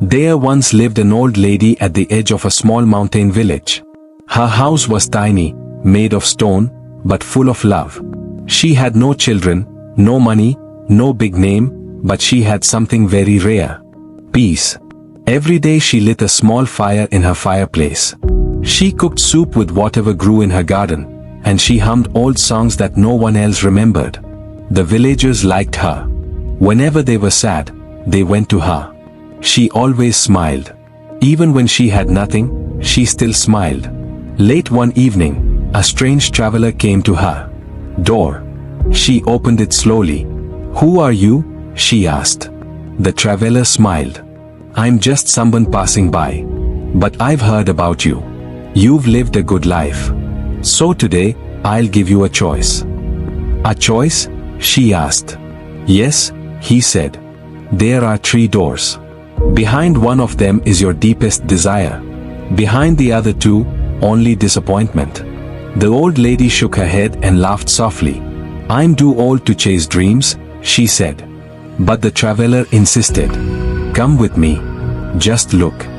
There once lived an old lady at the edge of a small mountain village. Her house was tiny, made of stone, but full of love. She had no children, no money, no big name, but she had something very rare: peace. Every day she lit a small fire in her fireplace. She cooked soup with whatever grew in her garden, and she hummed old songs that no one else remembered. The villagers liked her. Whenever they were sad, they went to her. She always smiled. Even when she had nothing, she still smiled. Late one evening, a strange traveler came to her door. She opened it slowly. "Who are you?" she asked. The traveler smiled. "I'm just someone passing by. But I've heard about you. You've lived a good life. So today, I'll give you a choice." "A choice?" she asked. "Yes," he said. "There are 3 doors. Behind one of them is your deepest desire. Behind the other 2, only disappointment." The old lady shook her head and laughed softly. "I'm too old to chase dreams," she said. But the traveler insisted. "Come with me. Just look."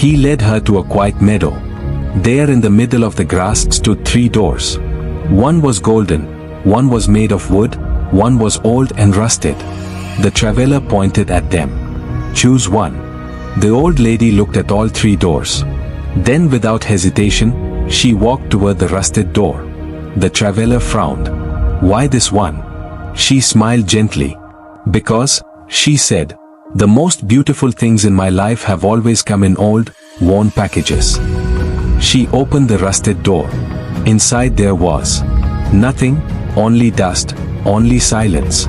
He led her to a quiet meadow. There in the middle of the grass stood 3 doors. One was golden, one was made of wood, one was old and rusted. The traveler pointed at them. "Choose one." The old lady looked at all 3 doors. Then without hesitation, she walked toward the rusted door. The traveler frowned. "Why this one?" She smiled gently. "Because," she said, "the most beautiful things in my life have always come in old, worn packages." She opened the rusted door. Inside there was nothing, only dust, only silence.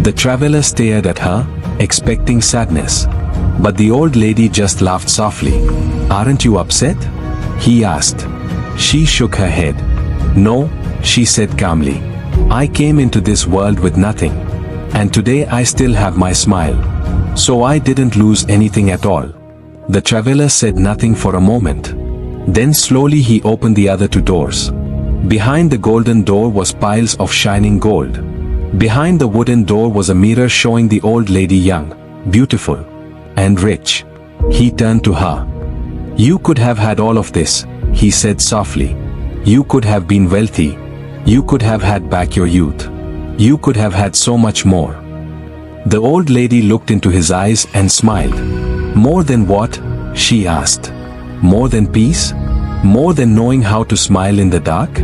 The traveler stared at her, expecting sadness. But the old lady just laughed softly. "Aren't you upset?" he asked. She shook her head. "No," she said calmly. "I came into this world with nothing. And today I still have my smile. So I didn't lose anything at all." The traveler said nothing for a moment. Then slowly he opened the other 2 doors. Behind the golden door was piles of shining gold. Behind the wooden door was a mirror showing the old lady young, beautiful, and rich. He turned to her. "You could have had all of this," he said softly. "You could have been wealthy. You could have had back your youth. You could have had so much more." The old lady looked into his eyes and smiled. "More than what?" she asked. "More than peace? More than knowing how to smile in the dark?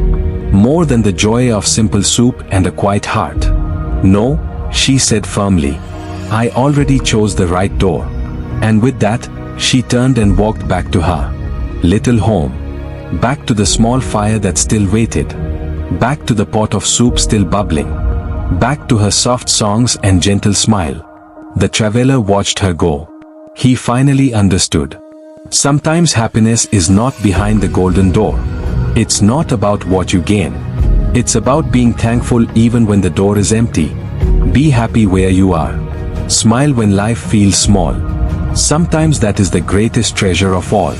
More than the joy of simple soup and a quiet heart?" "No," she said firmly. "I already chose the right door." And with that, she turned and walked back to her little home. Back to the small fire that still waited. Back to the pot of soup still bubbling. Back to her soft songs and gentle smile. The traveler watched her go. He finally understood. Sometimes happiness is not behind the golden door. It's not about what you gain. It's about being thankful even when the door is empty. Be happy where you are. Smile when life feels small. Sometimes that is the greatest treasure of all.